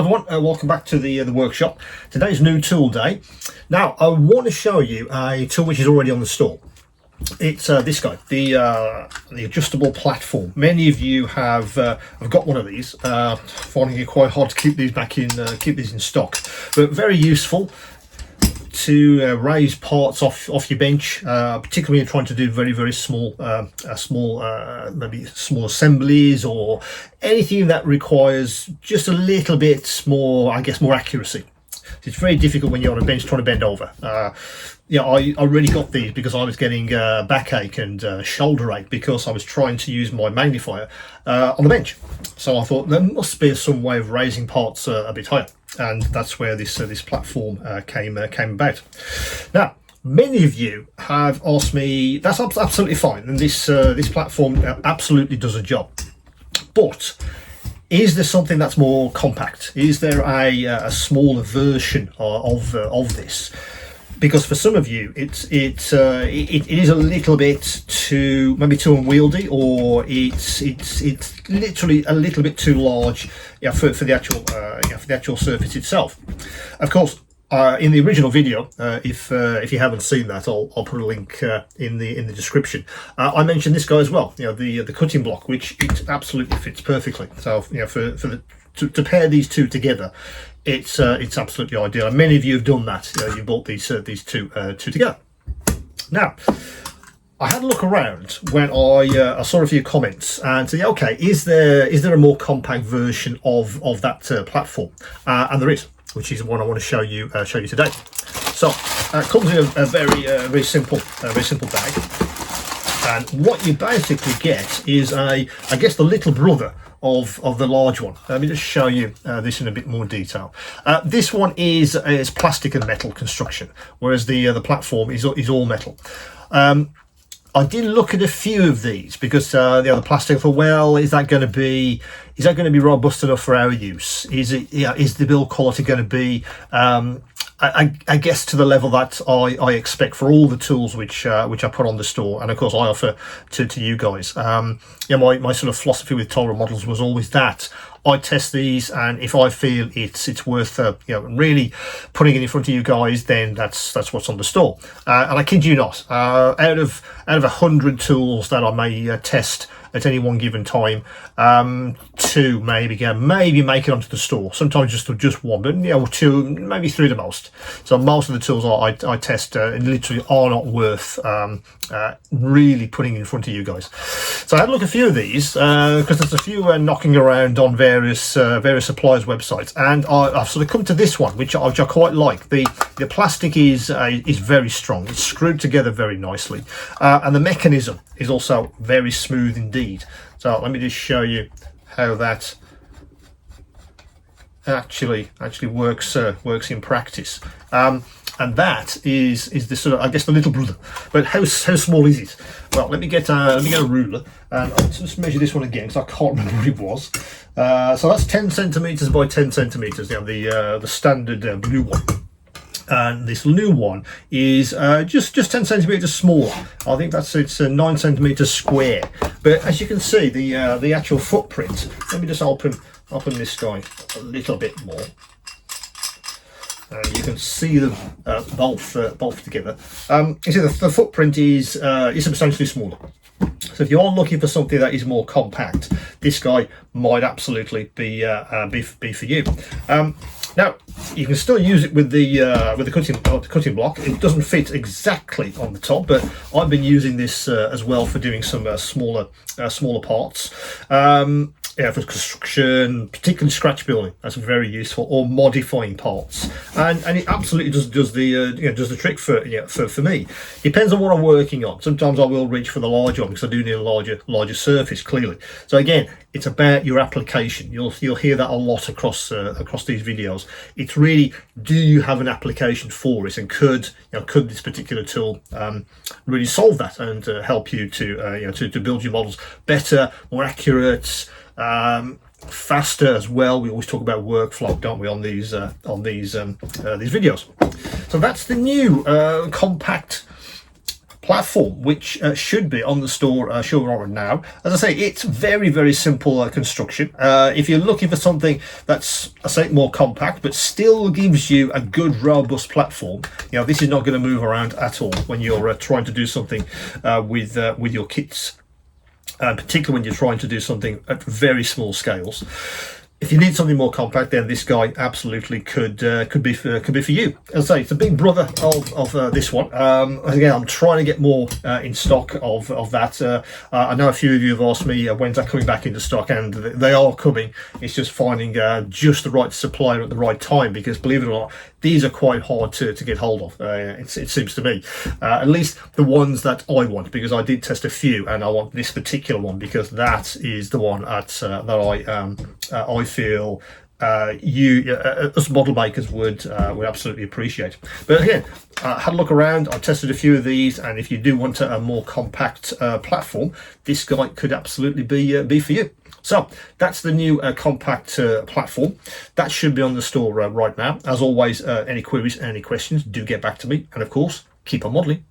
everyone, welcome back to the workshop. Today's new tool day. Now I want to show you a tool which is already on the store. It's this guy, the adjustable platform. Many of you have got one of these. Finding it quite hard to keep these in stock, but very useful to raise parts off your bench, particularly when you're trying to do very small maybe small assemblies or anything that requires just a little bit more, I guess, more accuracy. It's very difficult when you're on a bench trying to bend over. I really got these because I was getting backache and shoulder ache because I was trying to use my magnifier on the bench. So I thought there must be some way of raising parts a bit higher, and that's where this platform came about. Now, many of you have asked me, that's absolutely fine, and this platform absolutely does a job, but is there something that's more compact? Is there a smaller version of this? Because for some of you, it is a little bit too unwieldy, or it's literally a little bit too large, for the actual surface itself. Of course, in the original video, if you haven't seen that, I'll put a link in the description. I mentioned this guy as well, the cutting block, which it absolutely fits perfectly. So to pair these two together, it's absolutely ideal. And many of you have done that. You bought these two together. Now, I had a look around when I saw a few comments and said, okay, is there a more compact version of that platform? And there is, which is what I want to show you today. So it comes in a very simple bag, and what you basically get is I guess the little brother of the large one. Let me just show you this in a bit more detail. This one is plastic and metal construction, whereas the platform is all metal. I did look at a few of these because the plastic, I thought, well, is that going to be robust enough for our use? Is the build quality going to be I guess to the level that I expect for all the tools which I put on the store, and of course I offer to you guys. My sort of philosophy with Tyrell Models was always that I test these, and if I feel it's worth really putting it in front of you guys, then that's what's on the store. And I kid you not, out of 100 tools that I may test at any one given time, two maybe make it onto the store. Sometimes just one, but two, maybe three the most. So most of the tools I test literally are not worth really putting in front of you guys. So I had a look at a few of these because there's a few knocking around on various suppliers' websites, and I've sort of come to this one, which I quite like. The plastic is very strong. It's screwed together very nicely, and the mechanism is also very smooth indeed. So let me just show you how that actually works in practice. And that is the sort of, I guess, the little brother. But how small is it? Well, let me get a ruler, and I'll just measure this one again because I can't remember what it was. So that's 10 centimeters by 10 centimeters. The standard blue one. And this new one is just 10 centimeters smaller. I think it's 9 centimeters square. But as you can see, the actual footprint. Let me just open this guy a little bit more. You can see them both together. You see the footprint is substantially smaller. So if you're looking for something that is more compact, this guy might absolutely be for you. Now you can still use it with the cutting block. It doesn't fit exactly on the top, but I've been using this as well for doing some smaller parts. For construction, particularly scratch building, that's very useful, or modifying parts, and it absolutely does the trick for me. Depends on what I'm working on. Sometimes I will reach for the larger one because I do need a larger surface, clearly. So again, it's about your application. You'll hear that a lot across these videos. It's really, do you have an application for it, and could this particular tool really solve that and help you to build your models better, more accurate, faster as well. We always talk about workflow, don't we, on these videos. So that's the new compact platform, which should be on the store sure now. As I say, it's very, very simple construction. If you're looking for something that's, I say, more compact but still gives you a good robust platform, this is not going to move around at all when you're trying to do something with your kits, particularly when you're trying to do something at very small scales. If you need something more compact, then this guy absolutely could be for you. As I say, it's a big brother of this one. Again, I'm trying to get more in stock of that. I know a few of you have asked me when's that coming back into stock, and they are coming. It's just finding just the right supplier at the right time, because believe it or not, these are quite hard to get hold of. It seems to me, at least the ones that I want, because I did test a few, and I want this particular one because that is the one that I feel us model makers would absolutely appreciate. But again, had a look around. I tested a few of these, and if you do want a more compact platform, this guy could absolutely be for you. So that's the new compact platform that should be on the store right now. As always, any queries, any questions, do get back to me, and of course, keep on modeling.